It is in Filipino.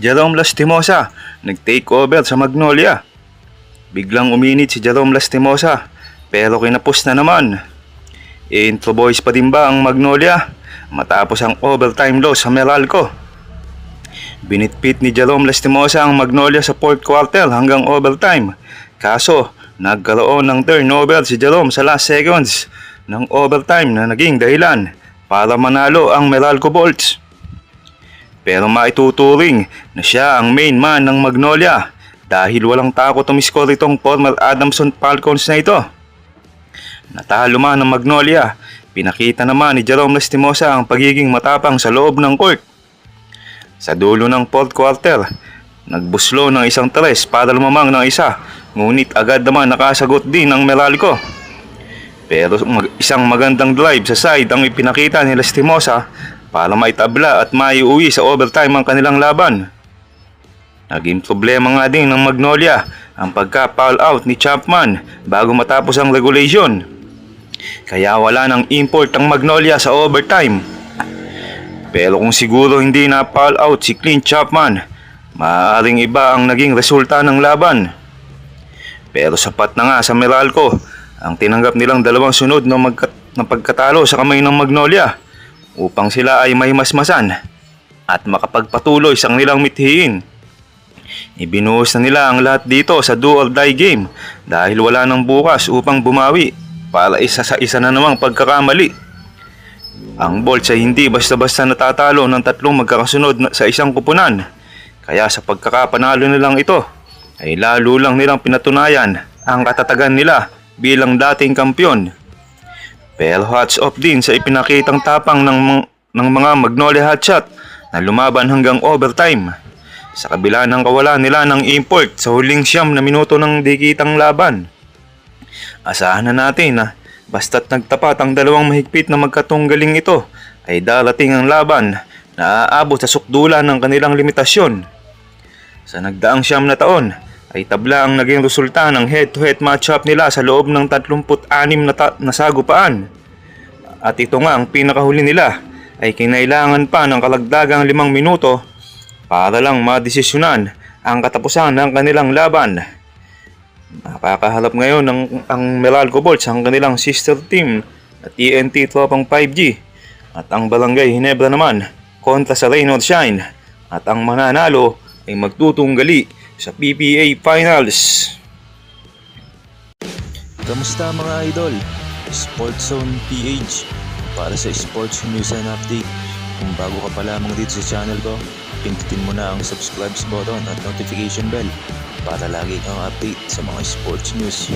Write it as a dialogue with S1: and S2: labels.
S1: Jerome Lastimosa nag-take over sa Magnolia. Biglang uminit si Jerome Lastimosa pero kinapos na naman. Intro boys pa din ba ang Magnolia matapos ang overtime loss sa Meralco? Binitpit ni Jerome Lastimosa ang Magnolia sa fourth quarter hanggang overtime. Kaso nagkaroon ng turnover si Jerome sa last seconds ng overtime na naging dahilan para manalo ang Meralco Bolts. Pero maituturing na siya ang main man ng Magnolia dahil walang takot umiskor itong former Adamson Falcons na ito. Natalo man ng Magnolia, pinakita naman ni Jerome Lastimosa ang pagiging matapang sa loob ng court. Sa dulo ng fourth quarter, nagbuslo ng isang tres para lumamang ng isa, ngunit agad naman nakasagot din ang Meralco. Pero isang magandang drive sa side ang ipinakita ni Lastimosa para maitabla at maiuwi sa overtime ang kanilang laban. Naging problema nga din ng Magnolia ang pagka-foul out ni Chapman bago matapos ang regulation. Kaya wala ng import ang Magnolia sa overtime. Pero kung siguro hindi na foul out si Clint Chapman, maaaring iba ang naging resulta ng laban. Pero sapat na nga sa Meralco ang tinanggap nilang dalawang sunod ng pagkatalo sa kamay ng Magnolia upang sila ay may masmasan at makapagpatuloy sa kanilang mithiin. Ibinuhos na nila ang lahat dito sa do or die game dahil wala nang bukas upang bumawi para isa sa isa na namang pagkakamali. Ang Bolts ay hindi basta-basta natatalo ng tatlong magkakasunod sa isang kupunan, kaya sa pagkakapanalo nilang ito ay lalo lang nilang pinatunayan ang katatagan nila bilang dating kampyon. Pero hats off din sa ipinakitang tapang ng mga Magnolia hotshot na lumaban hanggang overtime sa kabila ng kawalan nila ng import sa huling 9 na minuto ng digitang laban. Asahan na natin na basta't nagtapat ang dalawang mahigpit na magkatunggaling ito ay darating ang laban na aabot sa sukdulan ng kanilang limitasyon. Sa nagdaang 9 na taon ay tabla ang naging resulta ng head-to-head matchup nila sa loob ng 36 na sagupaan. At ito nga ang pinakahuli nila ay kinailangan pa ng kalagdagang 5 minuto para lang madesisyonan ang katapusan ng kanilang laban. Nakakaharap ngayon ang Meralco Bolts ang kanilang sister team na TNT Tropang 5G at ang Barangay Ginebra naman kontra sa Rain or Shine at ang mananalo ay magtutunggali sa PPA Finals.
S2: Kamusta mga idol? Sports Zone PH para sa sports news and update. Kung bago ka pa lamang dito sa channel ko, pindutin mo na ang subscribe button at notification bell para lagi kang update sa mga sports news.